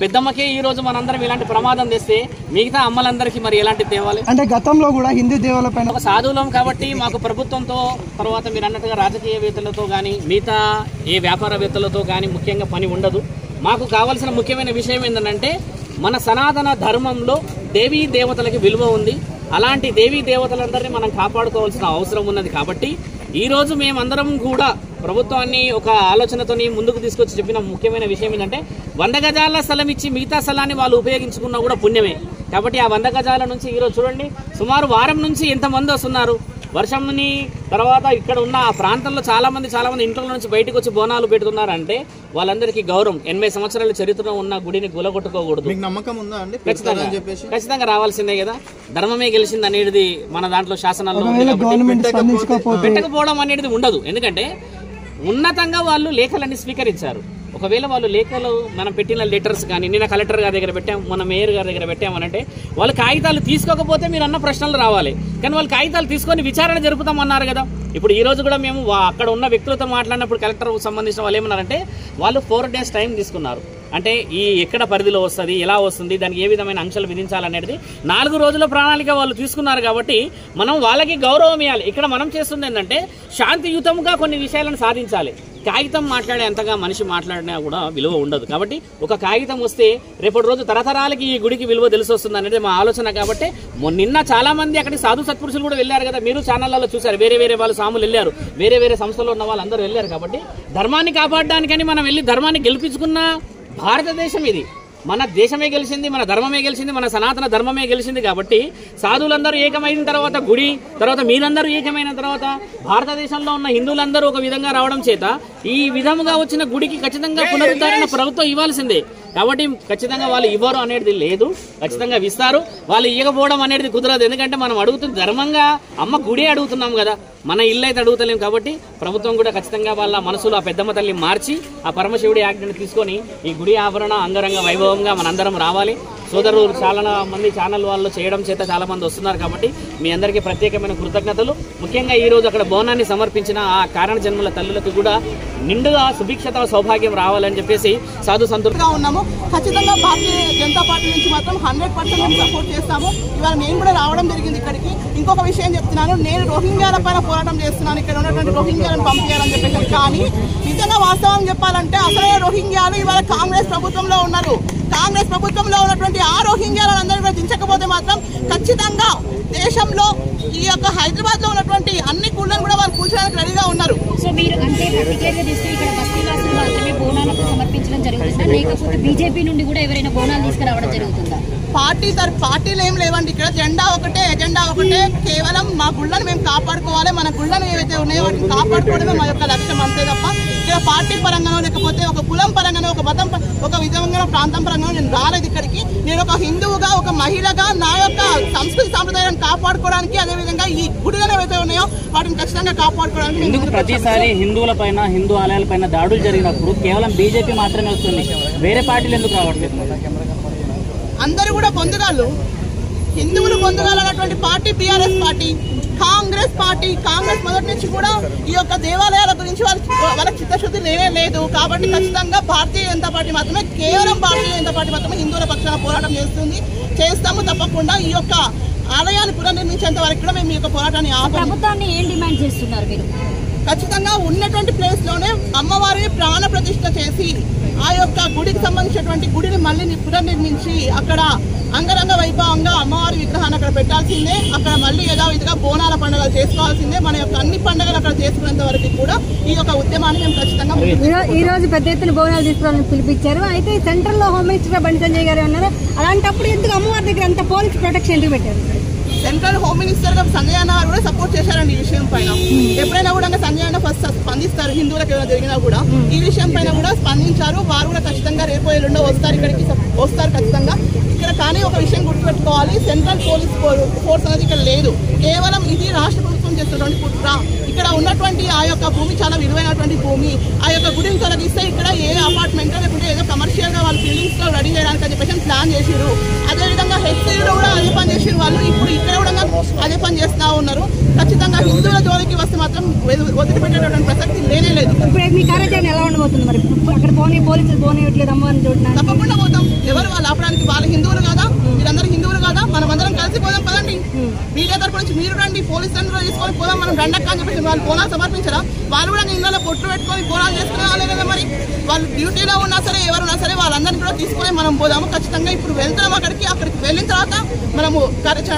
పెద్దమ్మకే ఈ రోజు మనందరం ఇలాంటి ప్రమాదం తెస్తే మిగతా అమ్మలందరికీ మరి ఎలాంటి తేవాలి? అంటే గతంలో కూడా హిందూ దేవాలపైన ఒక సాధువులం కాబట్టి మాకు ప్రభుత్వంతో తర్వాత మీరు అన్నట్టుగా రాజకీయవేత్తలతో కానీ మిగతా ఏ వ్యాపారవేత్తలతో కానీ ముఖ్యంగా పని ఉండదు. మాకు కావాల్సిన ముఖ్యమైన విషయం ఏంటంటే మన సనాతన ధర్మంలో దేవీ దేవతలకి విలువ ఉంది. అలాంటి దేవీ దేవతలందరినీ మనం కాపాడుకోవాల్సిన అవసరం ఉన్నది. కాబట్టి ఈరోజు మేమందరం కూడా ప్రభుత్వాన్ని ఒక ఆలోచనతోని ముందుకు తీసుకొచ్చి చెప్పిన ముఖ్యమైన విషయం ఏంటంటే 100 గజాల స్థలం ఇచ్చి మిగతా స్థలాన్ని వాళ్ళు ఉపయోగించుకున్నా కూడా పుణ్యమే. కాబట్టి ఆ 100 గజాల నుంచి ఈరోజు చూడండి సుమారు వారం నుంచి ఎంతమంది వస్తున్నారు. వర్షంని తర్వాత ఇక్కడ ఉన్న ఆ ప్రాంతంలో చాలా మంది ఇంట్లో నుంచి బయటకు వచ్చి బోనాలు పెడుతున్నారంటే వాళ్ళందరికీ గౌరవం. 80 సంవత్సరాల చరిత్ర ఉన్న గుడిని గులగొట్టుకోకూడదు. ఖచ్చితంగా రావాల్సిందే కదా. ధర్మమే గెలిచింది అనేది మన దాంట్లో శాసనాల్లో పెట్టకపోవడం అనేది ఉండదు. ఎందుకంటే ఉన్నతంగా వాళ్ళు లేఖలన్నీ స్వీకరించారు. ఒకవేళ వాళ్ళు లేఖలు మనం పెట్టిన లెటర్స్ కానీ నిన్న కలెక్టర్ గారి దగ్గర పెట్టాం, మన మేయర్ గారి దగ్గర పెట్టామనంటే వాళ్ళు కాగితాలు తీసుకోకపోతే మీరు అన్న ప్రశ్నలు రావాలి. కానీ వాళ్ళు కాగితాలు తీసుకొని విచారణ జరుపుతామన్నారు కదా. ఇప్పుడు ఈ రోజు కూడా మేము అక్కడ ఉన్న వ్యక్తులతో మాట్లాడినప్పుడు కలెక్టర్కు సంబంధించిన వాళ్ళు ఏమన్నారంటే వాళ్ళు 4 days టైం తీసుకున్నారు. అంటే ఈ ఎక్కడ పరిధిలో వస్తుంది, ఎలా వస్తుంది, దానికి ఏ విధమైన ఆంక్షలు విధించాలనేది 4 రోజుల ప్రణాళిక వాళ్ళు తీసుకున్నారు. కాబట్టి మనం వాళ్ళకి గౌరవం ఇవ్వాలి. ఇక్కడ మనం చేస్తుంది ఏంటంటే శాంతియుతంగా కొన్ని విషయాలను సాధించాలి. కాగితం మాట్లాడే అంతగా మనిషి మాట్లాడినా కూడా విలువ ఉండదు. కాబట్టి ఒక కాగితం వస్తే రేపటి రోజు తరతరాలకి ఈ గుడికి విలువ తెలిసి వస్తుంది అనేది మా ఆలోచన. కాబట్టి నిన్న చాలా మంది అక్కడికి సాధు సత్పురుషులు కూడా వెళ్ళారు కదా. మీరు ఛానళ్లలో చూసారు, వేరే వాళ్ళు సాములు వెళ్ళారు, వేరే సంస్థలో ఉన్న వాళ్ళందరూ వెళ్ళారు. కాబట్టి ధర్మాన్ని కాపాడడానికని మనం వెళ్ళి ధర్మాన్ని గెలిపించుకున్న భారతదేశం ఇది. మన దేశమే గెలిచింది, మన ధర్మమే గెలిచింది, మన సనాతన ధర్మమే గెలిచింది. కాబట్టి సాధువులందరూ ఏకమైన తర్వాత గుడి తర్వాత మీరందరూ ఏకమైన తర్వాత భారతదేశంలో ఉన్న హిందువులందరూ ఒక విధంగా రావడం చేత ఈ విధముగా వచ్చిన గుడికి ఖచ్చితంగా పునరుద్ధరణ ప్రభుత్వం ఇవ్వాల్సిందే. కాబట్టి ఖచ్చితంగా వాళ్ళు ఇవ్వరు అనేది లేదు, ఖచ్చితంగా ఇస్తారు. వాళ్ళు ఇవ్వకపోవడం అనేది కుదరదు. ఎందుకంటే మనం అడుగుతుంది ధర్మంగా అమ్మ గుడి అడుగుతున్నాం కదా, మన ఇల్లు అయితే అడుగుతలేం. కాబట్టి ప్రభుత్వం కూడా ఖచ్చితంగా వాళ్ళ మనసులో ఆ పెద్దమ్మ తల్లి మార్చి ఆ పరమశివుడి ఆజ్ఞను తీసుకొని ఈ గుడి ఆభరణ అంగరంగ వైభవంగా మనందరం రావాలి. సోదరులు చాలా మంది ఛానల్ వాళ్ళు చేయడం చేత చాలా మంది వస్తున్నారు. కాబట్టి మీ అందరికీ ప్రత్యేకమైన కృతజ్ఞతలు. ముఖ్యంగా ఈ రోజు అక్కడ బోనాన్ని సమర్పించిన ఆ కారణ జన్మల తల్లులకు కూడా నిండుగా సుభిక్షత సౌభాగ్యం రావాలని చెప్పేసి సాధు సంతులుగా ఉన్నాము. ఖచ్చితంగా భారతీయ జనతా పార్టీ నుంచి మాత్రం 100% సపోర్ట్ చేస్తాము. ఇవాళ నేను కూడా రావడం జరిగింది ఇక్కడికి. ఇంకొక విషయం చెప్తున్నాను, నేను రోహింగ్యాల పైన పోరాటం చేస్తున్నాను. ఇక్కడ ఉన్నటువంటి రోహింగ్యాలను పంపించాలని చెప్పేసి. కానీ నిజంగా వాస్తవం చెప్పాలంటే అసలే రోహింగ్యాలు ఇవాళ కాంగ్రెస్ ప్రభుత్వంలో ఉన్నారు. కాంగ్రెస్ ప్రభుత్వంలో ఉన్నటువంటి ఆ రోహింగ్యాలందరూ కూడా దించకపోతే మాత్రం ఖచ్చితంగా దేశంలో ఈ యొక్క హైదరాబాద్ లో ఉన్నటువంటి అన్ని గుళ్ళను కూడా వాళ్ళు కూర్చోడానికి రెడీగా ఉన్నారు. సో మీరు అంటే పర్టికులర్గా చూస్తే ఇక్కడ బస్తీవాసులు మాత్రమే బోనాలకు సమర్పించడం జరుగుతుందా, లేకపోతే బీజేపీ నుండి కూడా ఎవరైనా బోనాలు తీసుకురావడం జరుగుతుందా? పార్టీలు ఏం లేవండి. ఇక్కడ జెండా ఒకటే, ఎజెండా ఒకటే. కేవలం మా గుళ్ళను మేము కాపాడుకోవాలి, మన గుళ్ళను ఏవైతే ఉన్నాయో వాటిని కాపాడుకోవడమే మా యొక్క లక్ష్యం, అంతే తప్ప ఇక్కడ పార్టీ పరంగానో లేకపోతే ఒక కులం పరంగానో ఒక మతం ఒక విధంగా ప్రాంతం పరంగానో నేను రాలేదు ఇక్కడికి. నేను ఒక హిందువుగా ఒక మహిళగా నా యొక్క సంస్కృతి సాంప్రదాయాన్ని కాపాడుకోవడానికి, అదేవిధంగా ఈ గుడిలను ఏవైతే ఉన్నాయో వాటిని ఖచ్చితంగా కాపాడుకోవడానికి. ఎందుకు ప్రతిసారి హిందువుల పైన హిందూ ఆలయాల పైన దాడులు జరిగినప్పుడు కేవలం బీజేపీ మాత్రమే వస్తుంది, వేరే పార్టీలు ఎందుకు రావట్లేదు? అందరూ కూడా పొందుగాళ్ళు, హిందువులు పొందుగాలన్నటువంటి party BRS party, Congress party. Congress మొదటి నుంచి కూడా ఈ యొక్క దేవాలయాల గురించి వాళ్ళ చిత్తశుద్ధి లేదు. కాబట్టి ఖచ్చితంగా భారతీయ జనతా పార్టీ మాత్రమే, కేవలం భారతీయ జనతా పార్టీ మాత్రమే హిందువుల పక్షాన పోరాటం చేస్తాము. తప్పకుండా ఈ యొక్క ఆలయాన్ని పునర్నిర్మించేంత వరకు కూడా మేము ఈ యొక్క పోరాటాన్ని ప్రభుత్వాన్ని ఏం డిమాండ్ చేస్తున్నారు మీరు? ఖచ్చితంగా ఉన్నటువంటి ప్లేస్ లోనే అమ్మవారిని ప్రాణ ప్రతిష్ఠ చేసి ఆ యొక్క గుడికి సంబంధించినటువంటి గుడిని మళ్ళీ పునర్నిర్మించి అక్కడ అంగరంగ వైభవంగా అమ్మవారి విగ్రహాన్ని అక్కడ పెట్టాల్సిందే. అక్కడ మళ్ళీ యథావిధిగా బోనాల పండుగలు చేసుకోవాల్సిందే. మన యొక్క అన్ని పండుగలు అక్కడ చేసుకునేంత వరకు కూడా ఈ యొక్క ఉద్యమాన్ని మేము ఖచ్చితంగా ఈ రోజు పెద్ద ఎత్తున బోనాలు తీసుకోవాలని పిలిపించారు. అయితే సెంట్రల్ లో హోమ్ మినిస్టర్ బండి సంజయ్ గారు ఉన్నారు. అలాంటప్పుడు ఎందుకు అమ్మవారి దగ్గర అంత పోలీస్ ప్రొటెక్షన్ ఎందుకు పెట్టారు? సెంట్రల్ హోమ్ మినిస్టర్ గా సంజయ్ అన్న గారు కూడా సపోర్ట్ చేశారండి ఈ విషయం పైన. ఎప్పుడైనా కూడా సంజయ్ అన్న ఫస్ట్ స్పందిస్తారు, హిందువులకు ఏమైనా జరిగినా కూడా ఈ విషయం పైన కూడా స్పందించారు. వారు కూడా ఖచ్చితంగా రేపు ఎల్లుండో వస్తారు, ఇక్కడికి వస్తారు ఖచ్చితంగా ఇక్కడ. కానీ ఒక విషయం గుర్తుపెట్టుకోవాలి, సెంట్రల్ పోలీస్ ఫోర్స్ అనేది ఇక్కడ లేదు. కేవలం ఇది రాష్ట్ర ప్రభుత్వం చేస్తున్నటువంటి కుట్ర. ఇక్కడ ఉన్నటువంటి ఆ యొక్క భూమి చాలా విలువైనటువంటి భూమి. ఆ యొక్క గుడిని తొలగిస్తే ఇక్కడ ఏ అపార్ట్మెంట్ లేకుంటే ఏదో కమర్షియల్ గా వాళ్ళు బిల్డింగ్స్ లో రెడీ చేయడానికి అని చెప్పేసి ప్లాన్ చేసారు. అదేవిధంగా హెచ్సీలో కూడా అదే పని చేసారు వాళ్ళు. ఇప్పుడు ఇక్కడ కూడా అదే పని చేస్తూ ఉన్నారు. ఖచ్చితంగా హిందువుల జోలికి వస్తే మాత్రం వదిలిపెట్టేటువంటి ప్రసక్తి లేనే లేదు. మీ కార్యాచరణ ఎలా ఉండబోతుంది మరి? అక్కడ పోలీసులు పోనీయట్లేదు అమ్మవారిని చూడడానికి. తప్పకుండా ఆపడానికి వాళ్ళు హిందువులు కాదా, మీరందరూ హిందువులు కాదా? మనం అందరం కలిసి పోదాం పదండి. మీడియా తరపు నుంచి మీరు రండి, పోలీసులను తీసుకొని పోదాం, మనం రండక్క అని చెప్పేసి వాళ్ళు బోనాలు సమర్పించరా? వాళ్ళు కూడా ఇళ్ళలో పొట్టు పెట్టుకొని బోనాలు చేసుకునే వాళ్ళే కదా. మరి వాళ్ళు డ్యూటీలో ఉన్నా సరే ఎవరున్నా సరే వాళ్ళందరినీ కూడా తీసుకొని మనం పోదాము ఖచ్చితంగా. ఇప్పుడు వెళ్తున్నాం అక్కడికి వెళ్ళిన తర్వాత మనము